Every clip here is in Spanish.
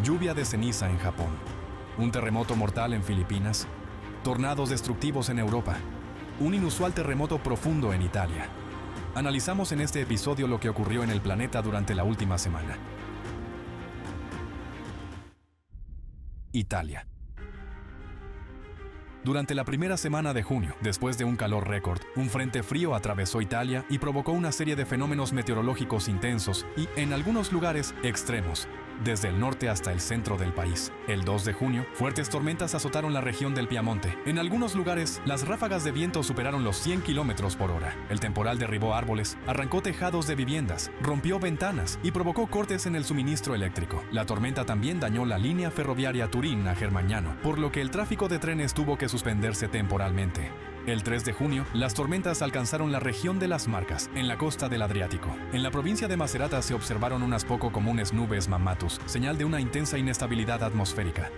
lluvia de ceniza en Japón, un terremoto mortal en Filipinas, tornados destructivos en Europa, un inusual terremoto profundo en Italia. Analizamos en este episodio lo que ocurrió en el planeta durante la última semana. Italia. Durante la primera semana de junio, después de un calor récord, un frente frío atravesó Italia y provocó una serie de fenómenos meteorológicos intensos y, en algunos lugares, extremos, desde el norte hasta el centro del país. El 2 de junio, fuertes tormentas azotaron la región del Piamonte. En algunos lugares, las ráfagas de viento superaron los 100 kilómetros por hora. El temporal derribó árboles, arrancó tejados de viviendas, rompió ventanas y provocó cortes en el suministro eléctrico. La tormenta también dañó la línea ferroviaria Turín a Germagnano, por lo que el tráfico de trenes tuvo que suspenderse temporalmente. El 3 de junio, las tormentas alcanzaron la región de las Marcas, en la costa del Adriático. En la provincia de Macerata se observaron unas poco comunes nubes mammatus, señal de una intensa inestabilidad atmosférica.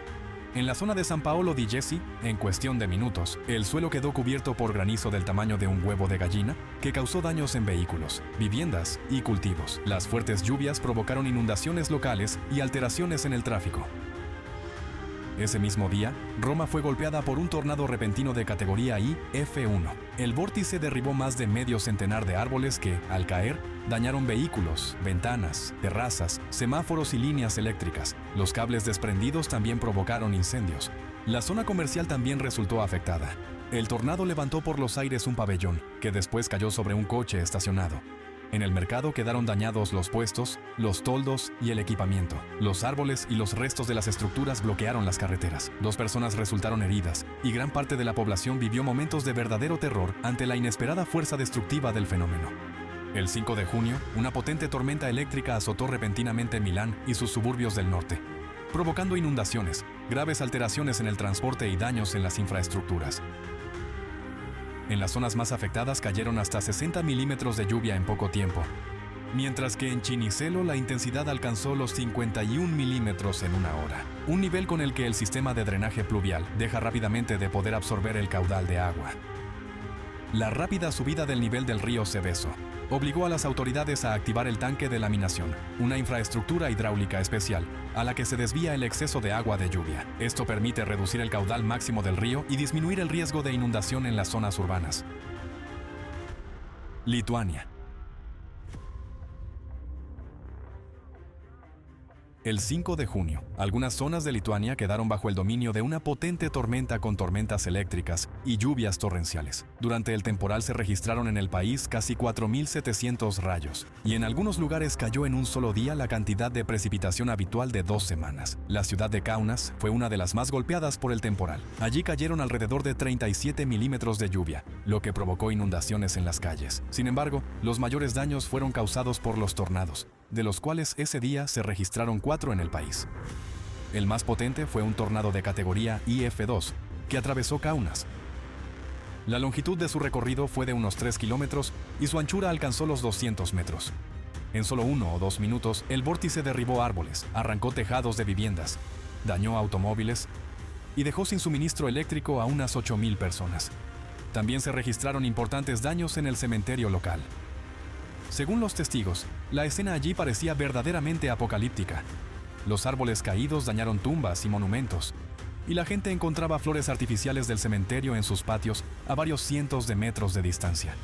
En la zona de San Paolo di Jesi, en cuestión de minutos, el suelo quedó cubierto por granizo del tamaño de un huevo de gallina, que causó daños en vehículos, viviendas y cultivos. Las fuertes lluvias provocaron inundaciones locales y alteraciones en el tráfico. Ese mismo día, Roma fue golpeada por un tornado repentino de categoría IF1. El vórtice derribó más de medio centenar de árboles que, al caer, dañaron vehículos, ventanas, terrazas, semáforos y líneas eléctricas. Los cables desprendidos también provocaron incendios. La zona comercial también resultó afectada. El tornado levantó por los aires un pabellón, que después cayó sobre un coche estacionado. En el mercado quedaron dañados los puestos, los toldos y el equipamiento. Los árboles y los restos de las estructuras bloquearon las carreteras. 2 personas resultaron heridas y gran parte de la población vivió momentos de verdadero terror ante la inesperada fuerza destructiva del fenómeno. El 5 de junio, una potente tormenta eléctrica azotó repentinamente Milán y sus suburbios del norte, provocando inundaciones, graves alteraciones en el transporte y daños en las infraestructuras. En las zonas más afectadas cayeron hasta 60 milímetros de lluvia en poco tiempo, mientras que en Chinicelo la intensidad alcanzó los 51 milímetros en una hora, un nivel con el que el sistema de drenaje pluvial deja rápidamente de poder absorber el caudal de agua. La rápida subida del nivel del río Seveso obligó a las autoridades a activar el tanque de laminación, una infraestructura hidráulica especial a la que se desvía el exceso de agua de lluvia. Esto permite reducir el caudal máximo del río y disminuir el riesgo de inundación en las zonas urbanas. Lituania. El 5 de junio, algunas zonas de Lituania quedaron bajo el dominio de una potente tormenta con tormentas eléctricas y lluvias torrenciales. Durante el temporal se registraron en el país casi 4.700 rayos, y en algunos lugares cayó en un solo día la cantidad de precipitación habitual de 2 semanas. La ciudad de Kaunas fue una de las más golpeadas por el temporal. Allí cayeron alrededor de 37 milímetros de lluvia, lo que provocó inundaciones en las calles. Sin embargo, los mayores daños fueron causados por los tornados, de los cuales ese día se registraron 4 en el país. El más potente fue un tornado de categoría IF2, que atravesó Kaunas. La longitud de su recorrido fue de unos 3 kilómetros y su anchura alcanzó los 200 metros. En solo 1 o 2 minutos, el vórtice derribó árboles, arrancó tejados de viviendas, dañó automóviles y dejó sin suministro eléctrico a unas 8.000 personas. También se registraron importantes daños en el cementerio local. Según los testigos, la escena allí parecía verdaderamente apocalíptica. Los árboles caídos dañaron tumbas y monumentos, y la gente encontraba flores artificiales del cementerio en sus patios a varios cientos de metros de distancia.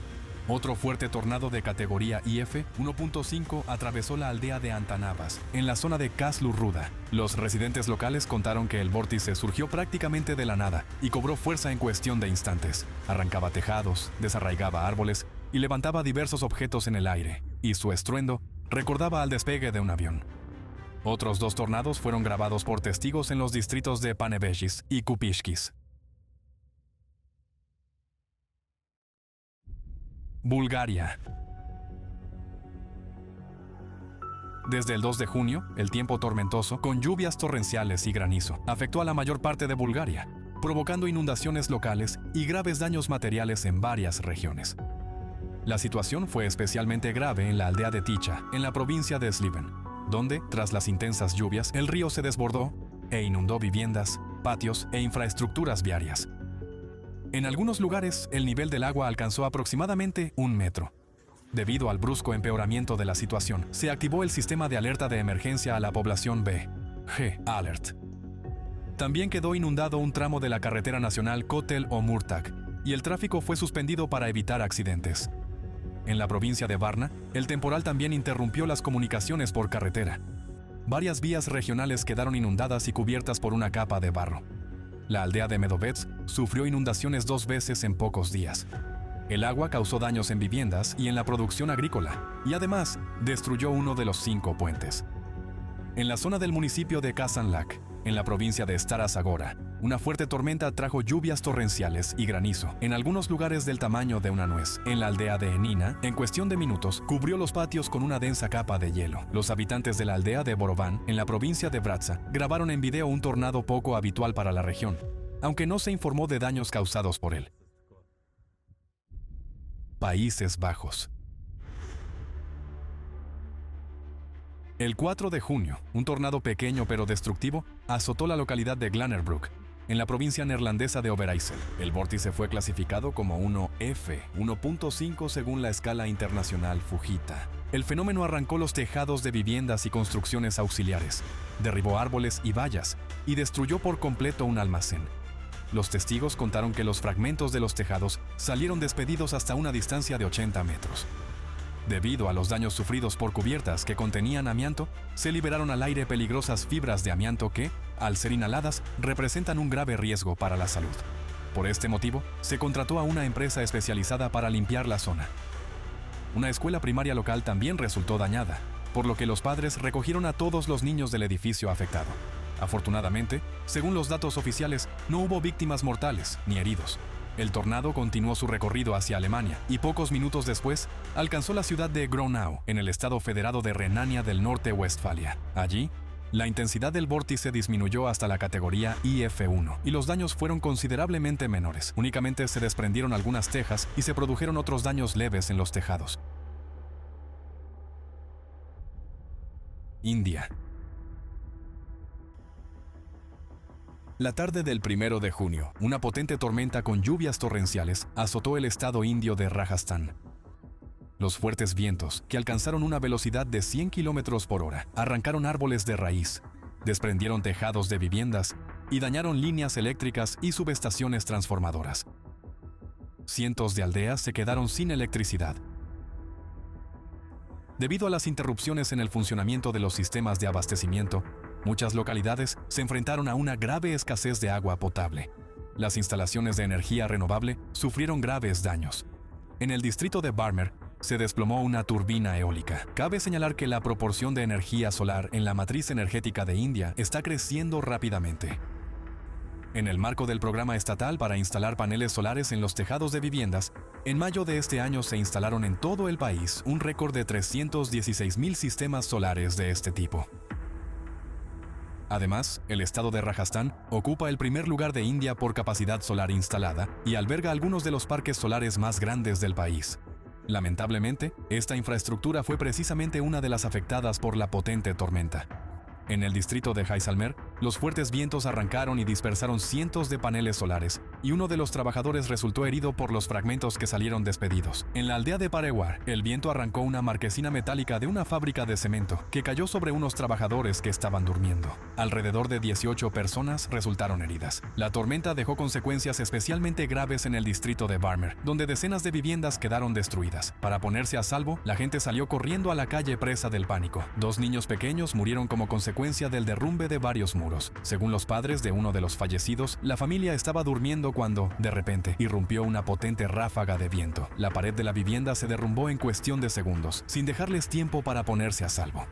Otro fuerte tornado de categoría IF 1.5 atravesó la aldea de Antanabas, en la zona de Kaslurruda. Los residentes locales contaron que el vórtice surgió prácticamente de la nada y cobró fuerza en cuestión de instantes. Arrancaba tejados, desarraigaba árboles y levantaba diversos objetos en el aire, y su estruendo recordaba al despegue de un avión. Otros 2 tornados fueron grabados por testigos en los distritos de Panevėžys y Kupiškis. Bulgaria. Desde el 2 de junio, el tiempo tormentoso, con lluvias torrenciales y granizo, afectó a la mayor parte de Bulgaria, provocando inundaciones locales y graves daños materiales en varias regiones. La situación fue especialmente grave en la aldea de Ticha, en la provincia de Sliven, donde, tras las intensas lluvias, el río se desbordó e inundó viviendas, patios e infraestructuras viarias. En algunos lugares, el nivel del agua alcanzó aproximadamente 1 metro. Debido al brusco empeoramiento de la situación, se activó el sistema de alerta de emergencia a la población B. Alert. También quedó inundado un tramo de la carretera nacional Kotel o Murtak, y el tráfico fue suspendido para evitar accidentes. En la provincia de Varna, el temporal también interrumpió las comunicaciones por carretera. Varias vías regionales quedaron inundadas y cubiertas por una capa de barro. La aldea de Medovets sufrió inundaciones 2 veces en pocos días. El agua causó daños en viviendas y en la producción agrícola, y además destruyó uno de los 5 puentes. En la zona del municipio de Kazanlak, en la provincia de Stara Zagora, una fuerte tormenta trajo lluvias torrenciales y granizo, en algunos lugares del tamaño de una nuez. En la aldea de Enina, en cuestión de minutos, cubrió los patios con una densa capa de hielo. Los habitantes de la aldea de Borovan, en la provincia de Vratsa, grabaron en video un tornado poco habitual para la región, aunque no se informó de daños causados por él. Países Bajos. El 4 de junio, un tornado pequeño pero destructivo azotó la localidad de Glannerbrook, en la provincia neerlandesa de Overijssel. El vórtice fue clasificado como 1F, 1.5 según la escala internacional Fujita. El fenómeno arrancó los tejados de viviendas y construcciones auxiliares, derribó árboles y vallas y destruyó por completo un almacén. Los testigos contaron que los fragmentos de los tejados salieron despedidos hasta una distancia de 80 metros. Debido a los daños sufridos por cubiertas que contenían amianto, se liberaron al aire peligrosas fibras de amianto que, al ser inhaladas, representan un grave riesgo para la salud. Por este motivo, se contrató a una empresa especializada para limpiar la zona. Una escuela primaria local también resultó dañada, por lo que los padres recogieron a todos los niños del edificio afectado. Afortunadamente, según los datos oficiales, no hubo víctimas mortales ni heridos. El tornado continuó su recorrido hacia Alemania y pocos minutos después alcanzó la ciudad de Gronau, en el estado federado de Renania del Norte-Westfalia. Allí, la intensidad del vórtice disminuyó hasta la categoría IF1 y los daños fueron considerablemente menores. Únicamente se desprendieron algunas tejas y se produjeron otros daños leves en los tejados. India. La tarde del 1 de junio, una potente tormenta con lluvias torrenciales azotó el estado indio de Rajasthan. Los fuertes vientos, que alcanzaron una velocidad de 100 km por hora, arrancaron árboles de raíz, desprendieron tejados de viviendas y dañaron líneas eléctricas y subestaciones transformadoras. Cientos de aldeas se quedaron sin electricidad. Debido a las interrupciones en el funcionamiento de los sistemas de abastecimiento, muchas localidades se enfrentaron a una grave escasez de agua potable. Las instalaciones de energía renovable sufrieron graves daños. En el distrito de Barmer se desplomó una turbina eólica. Cabe señalar que la proporción de energía solar en la matriz energética de India está creciendo rápidamente. En el marco del programa estatal para instalar paneles solares en los tejados de viviendas, en mayo de este año se instalaron en todo el país un récord de 316,000 sistemas solares de este tipo. Además, el estado de Rajasthan ocupa el primer lugar de India por capacidad solar instalada y alberga algunos de los parques solares más grandes del país. Lamentablemente, esta infraestructura fue precisamente una de las afectadas por la potente tormenta. En el distrito de Jaisalmer, los fuertes vientos arrancaron y dispersaron cientos de paneles solares, y uno de los trabajadores resultó herido por los fragmentos que salieron despedidos. En la aldea de Parewar, el viento arrancó una marquesina metálica de una fábrica de cemento, que cayó sobre unos trabajadores que estaban durmiendo. Alrededor de 18 personas resultaron heridas. La tormenta dejó consecuencias especialmente graves en el distrito de Barmer, donde decenas de viviendas quedaron destruidas. Para ponerse a salvo, la gente salió corriendo a la calle presa del pánico. 2 niños pequeños murieron como consecuencia del derrumbe de varios muros. Según los padres de uno de los fallecidos, la familia estaba durmiendo cuando, de repente, irrumpió una potente ráfaga de viento. La pared de la vivienda se derrumbó en cuestión de segundos, sin dejarles tiempo para ponerse a salvo.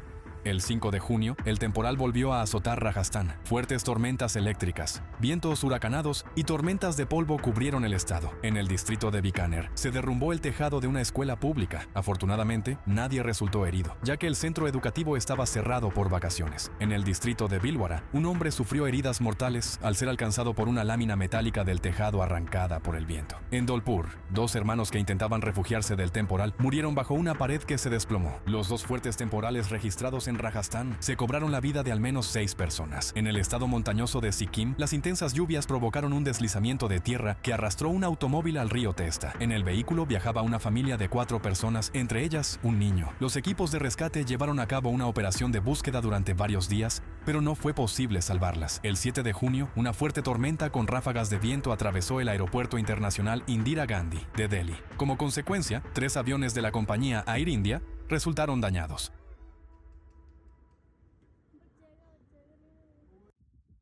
El 5 de junio, el temporal volvió a azotar Rajasthan. Fuertes tormentas eléctricas, vientos huracanados y tormentas de polvo cubrieron el estado. En el distrito de Bikaner, se derrumbó el tejado de una escuela pública. Afortunadamente, nadie resultó herido, ya que el centro educativo estaba cerrado por vacaciones. En el distrito de Bhilwara, un hombre sufrió heridas mortales al ser alcanzado por una lámina metálica del tejado arrancada por el viento. En Dholpur, 2 hermanos que intentaban refugiarse del temporal murieron bajo una pared que se desplomó. Los 2 fuertes temporales registrados en Rajasthan se cobraron la vida de al menos 6 personas. En el estado montañoso de Sikkim, las intensas lluvias provocaron un deslizamiento de tierra que arrastró un automóvil al río Testa. En el vehículo viajaba una familia de 4 personas, entre ellas un niño. Los equipos de rescate llevaron a cabo una operación de búsqueda durante varios días, pero no fue posible salvarlas. El 7 de junio, una fuerte tormenta con ráfagas de viento atravesó el aeropuerto internacional Indira Gandhi de Delhi. Como consecuencia, 3 aviones de la compañía Air India resultaron dañados.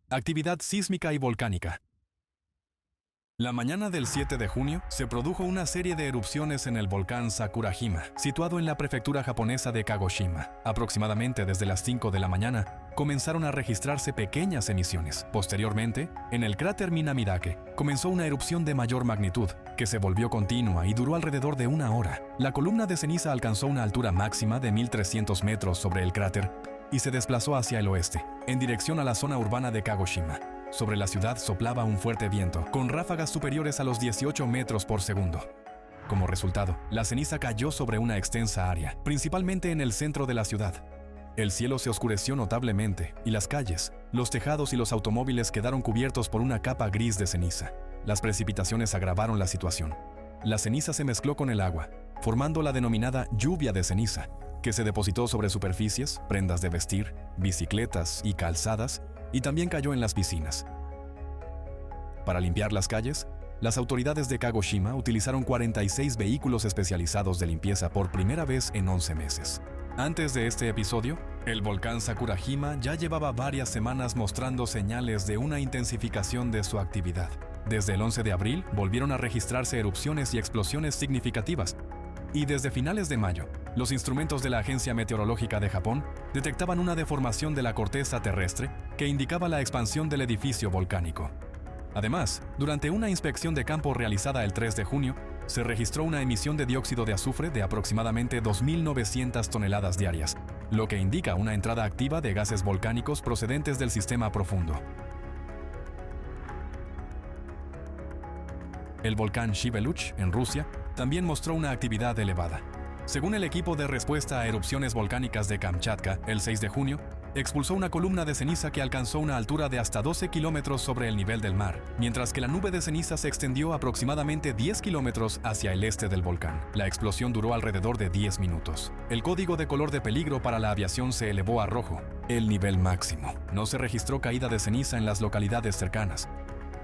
Actividad sísmica y volcánica. La mañana del 7 de junio se produjo una serie de erupciones en el volcán Sakurajima, situado en la prefectura japonesa de Kagoshima. Aproximadamente desde las 5 de la mañana, comenzaron a registrarse pequeñas emisiones. Posteriormente, en el cráter Minamidake, comenzó una erupción de mayor magnitud, que se volvió continua y duró alrededor de una hora. La columna de ceniza alcanzó una altura máxima de 1.300 metros sobre el cráter y se desplazó hacia el oeste, en dirección a la zona urbana de Kagoshima. Sobre la ciudad soplaba un fuerte viento, con ráfagas superiores a los 18 metros por segundo. Como resultado, la ceniza cayó sobre una extensa área, principalmente en el centro de la ciudad. El cielo se oscureció notablemente, y las calles, los tejados y los automóviles quedaron cubiertos por una capa gris de ceniza. Las precipitaciones agravaron la situación. La ceniza se mezcló con el agua, formando la denominada lluvia de ceniza, que se depositó sobre superficies, prendas de vestir, bicicletas y calzadas, y también cayó en las piscinas. Para limpiar las calles, las autoridades de Kagoshima utilizaron 46 vehículos especializados de limpieza por primera vez en 11 meses. Antes de este episodio, el volcán Sakurajima ya llevaba varias semanas mostrando señales de una intensificación de su actividad. Desde el 11 de abril volvieron a registrarse erupciones y explosiones significativas, y desde finales de mayo, los instrumentos de la Agencia Meteorológica de Japón detectaban una deformación de la corteza terrestre que indicaba la expansión del edificio volcánico. Además, durante una inspección de campo realizada el 3 de junio, se registró una emisión de dióxido de azufre de aproximadamente 2.900 toneladas diarias, lo que indica una entrada activa de gases volcánicos procedentes del sistema profundo. El volcán Shiveluch, en Rusia, también mostró una actividad elevada. Según el equipo de respuesta a erupciones volcánicas de Kamchatka, el 6 de junio, expulsó una columna de ceniza que alcanzó una altura de hasta 12 kilómetros sobre el nivel del mar, mientras que la nube de ceniza se extendió aproximadamente 10 kilómetros hacia el este del volcán. La explosión duró alrededor de 10 minutos. El código de color de peligro para la aviación se elevó a rojo, el nivel máximo. No se registró caída de ceniza en las localidades cercanas.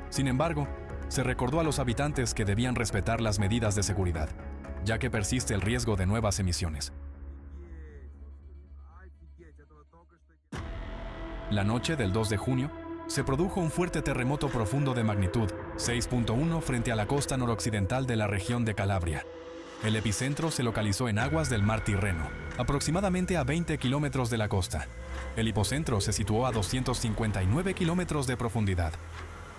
Sin embargo, se recordó a los habitantes que debían respetar las medidas de seguridad, ya que persiste el riesgo de nuevas emisiones. La noche del 2 de junio, se produjo un fuerte terremoto profundo de magnitud 6.1 frente a la costa noroccidental de la región de Calabria. El epicentro se localizó en aguas del mar Tirreno, aproximadamente a 20 kilómetros de la costa. El hipocentro se situó a 259 kilómetros de profundidad.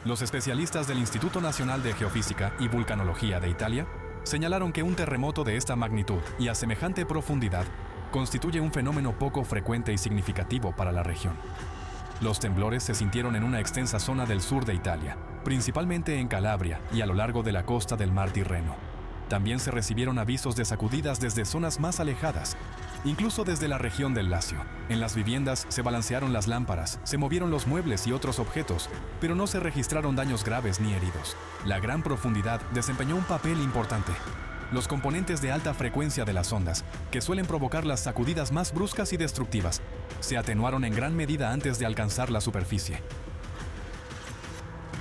Los especialistas del Instituto Nacional de Geofísica y Vulcanología de Italia señalaron que un terremoto de esta magnitud y a semejante profundidad constituye un fenómeno poco frecuente y significativo para la región. Los temblores se sintieron en una extensa zona del sur de Italia, principalmente en Calabria y a lo largo de la costa del mar Tirreno. También se recibieron avisos de sacudidas desde zonas más alejadas, incluso desde la región del Lacio. En las viviendas se balancearon las lámparas, se movieron los muebles y otros objetos, pero no se registraron daños graves ni heridos. La gran profundidad desempeñó un papel importante. Los componentes de alta frecuencia de las ondas, que suelen provocar las sacudidas más bruscas y destructivas, se atenuaron en gran medida antes de alcanzar la superficie.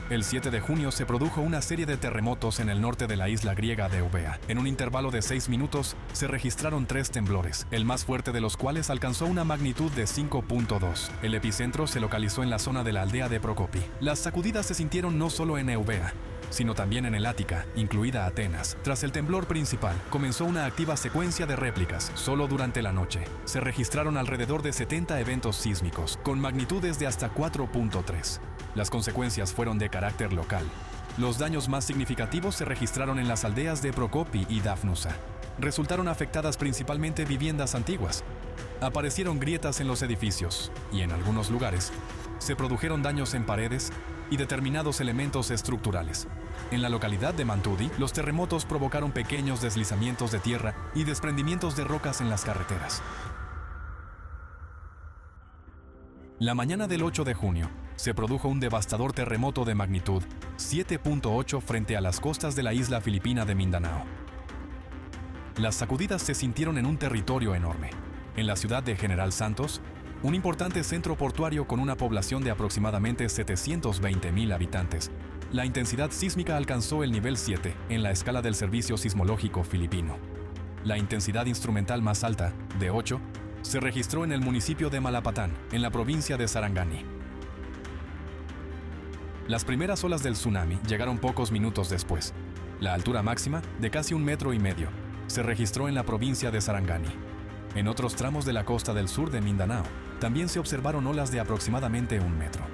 El 7 de junio se produjo una serie de terremotos en el norte de la isla griega de Eubea. En un intervalo de 6 minutos, se registraron 3 temblores, el más fuerte de los cuales alcanzó una magnitud de 5.2. El epicentro se localizó en la zona de la aldea de Procopi. Las sacudidas se sintieron no solo en Eubea, sino también en el Ática, incluida Atenas. Tras el temblor principal, comenzó una activa secuencia de réplicas. Solo durante la noche, se registraron alrededor de 70 eventos sísmicos, con magnitudes de hasta 4.3. Las consecuencias fueron de carácter local. Los daños más significativos se registraron en las aldeas de Procopi y Dafnusa. Resultaron afectadas principalmente viviendas antiguas. Aparecieron grietas en los edificios y, en algunos lugares, se produjeron daños en paredes y determinados elementos estructurales. En la localidad de Mantudi, los terremotos provocaron pequeños deslizamientos de tierra y desprendimientos de rocas en las carreteras. La mañana del 8 de junio, se produjo un devastador terremoto de magnitud 7.8 frente a las costas de la isla filipina de Mindanao. Las sacudidas se sintieron en un territorio enorme. En la ciudad de General Santos, un importante centro portuario con una población de aproximadamente 720,000 habitantes, la intensidad sísmica alcanzó el nivel 7 en la escala del Servicio Sismológico Filipino. La intensidad instrumental más alta, de 8, se registró en el municipio de Malapatan, en la provincia de Sarangani. Las primeras olas del tsunami llegaron pocos minutos después. La altura máxima, de casi 1,5 metros, se registró en la provincia de Sarangani. En otros tramos de la costa del sur de Mindanao, también se observaron olas de aproximadamente 1 metro.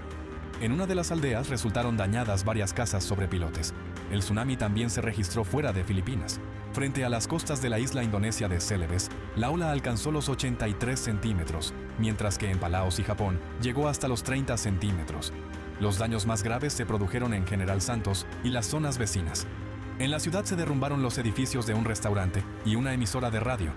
En una de las aldeas resultaron dañadas varias casas sobre pilotes. El tsunami también se registró fuera de Filipinas. Frente a las costas de la isla indonesia de Celebes, la ola alcanzó los 83 centímetros, mientras que en Palaos y Japón llegó hasta los 30 centímetros. Los daños más graves se produjeron en General Santos y las zonas vecinas. En la ciudad se derrumbaron los edificios de un restaurante y una emisora de radio.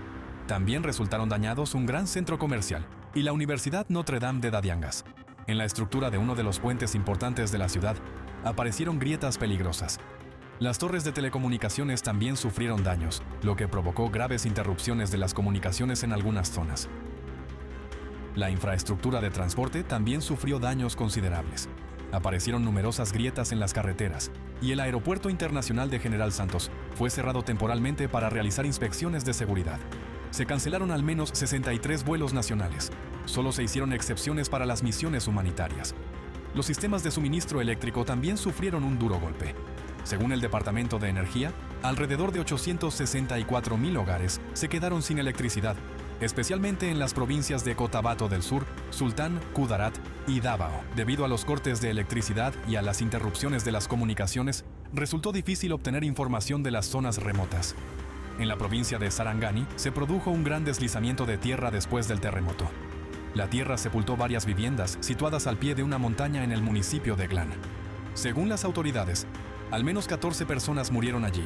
También resultaron dañados un gran centro comercial y la Universidad Notre Dame de Dadiangas. En la estructura de uno de los puentes importantes de la ciudad, aparecieron grietas peligrosas. Las torres de telecomunicaciones también sufrieron daños, lo que provocó graves interrupciones de las comunicaciones en algunas zonas. La infraestructura de transporte también sufrió daños considerables. Aparecieron numerosas grietas en las carreteras, y el Aeropuerto Internacional de General Santos fue cerrado temporalmente para realizar inspecciones de seguridad. Se cancelaron al menos 63 vuelos nacionales. Solo se hicieron excepciones para las misiones humanitarias. Los sistemas de suministro eléctrico también sufrieron un duro golpe. Según el Departamento de Energía, alrededor de 864,000 hogares se quedaron sin electricidad, especialmente en las provincias de Cotabato del Sur, Sultán, Kudarat y Davao. Debido a los cortes de electricidad y a las interrupciones de las comunicaciones, resultó difícil obtener información de las zonas remotas. En la provincia de Sarangani se produjo un gran deslizamiento de tierra después del terremoto. La tierra sepultó varias viviendas situadas al pie de una montaña en el municipio de Glan. Según las autoridades, al menos 14 personas murieron allí.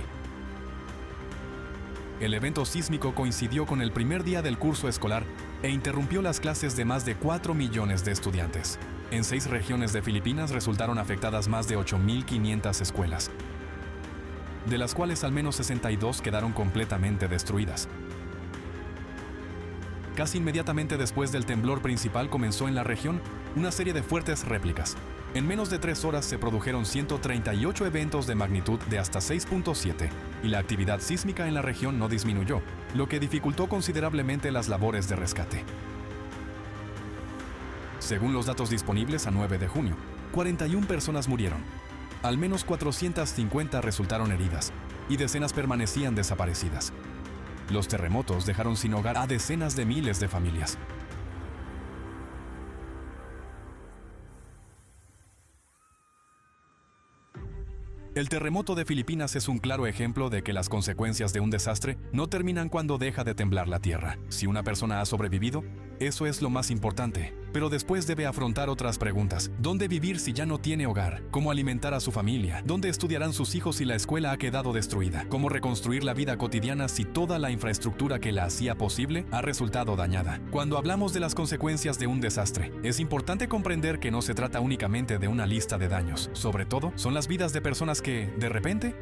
El evento sísmico coincidió con el primer día del curso escolar e interrumpió las clases de más de 4 millones de estudiantes. En 6 regiones de Filipinas resultaron afectadas más de 8,500 escuelas, de las cuales al menos 62 quedaron completamente destruidas. Casi inmediatamente después del temblor principal comenzó en la región una serie de fuertes réplicas. En menos de 3 horas se produjeron 138 eventos de magnitud de hasta 6.7 y la actividad sísmica en la región no disminuyó, lo que dificultó considerablemente las labores de rescate. Según los datos disponibles a 9 de junio, 41 personas murieron. Al menos 450 resultaron heridas y decenas permanecían desaparecidas. Los terremotos dejaron sin hogar a decenas de miles de familias. El terremoto de Filipinas es un claro ejemplo de que las consecuencias de un desastre no terminan cuando deja de temblar la tierra. Si una persona ha sobrevivido, eso es lo más importante, pero después debe afrontar otras preguntas. ¿Dónde vivir si ya no tiene hogar? ¿Cómo alimentar a su familia? ¿Dónde estudiarán sus hijos si la escuela ha quedado destruida? ¿Cómo reconstruir la vida cotidiana si toda la infraestructura que la hacía posible ha resultado dañada? Cuando hablamos de las consecuencias de un desastre, es importante comprender que no se trata únicamente de una lista de daños. Sobre todo, son las vidas de personas que, de repente,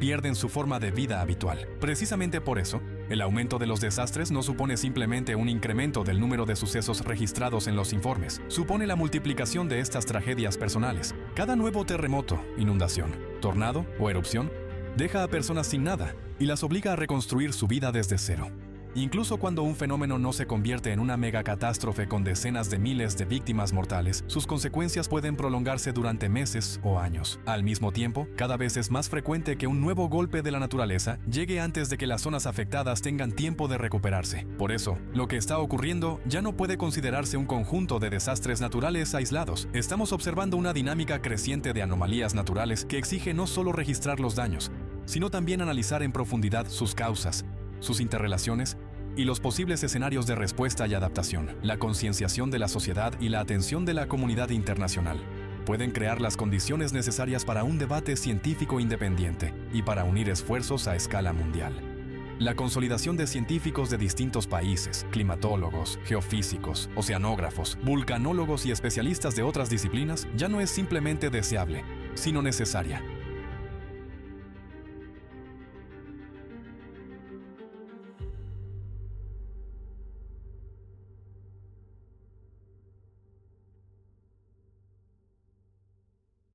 pierden su forma de vida habitual. Precisamente por eso, el aumento de los desastres no supone simplemente un incremento del número de sucesos registrados en los informes, supone la multiplicación de estas tragedias personales. Cada nuevo terremoto, inundación, tornado o erupción deja a personas sin nada y las obliga a reconstruir su vida desde cero. Incluso cuando un fenómeno no se convierte en una megacatástrofe con decenas de miles de víctimas mortales, sus consecuencias pueden prolongarse durante meses o años. Al mismo tiempo, cada vez es más frecuente que un nuevo golpe de la naturaleza llegue antes de que las zonas afectadas tengan tiempo de recuperarse. Por eso, lo que está ocurriendo ya no puede considerarse un conjunto de desastres naturales aislados. Estamos observando una dinámica creciente de anomalías naturales que exige no solo registrar los daños, sino también analizar en profundidad sus causas, sus interrelaciones y los posibles escenarios de respuesta y adaptación. La concienciación de la sociedad y la atención de la comunidad internacional pueden crear las condiciones necesarias para un debate científico independiente y para unir esfuerzos a escala mundial. La consolidación de científicos de distintos países, climatólogos, geofísicos, oceanógrafos, vulcanólogos y especialistas de otras disciplinas ya no es simplemente deseable, sino necesaria.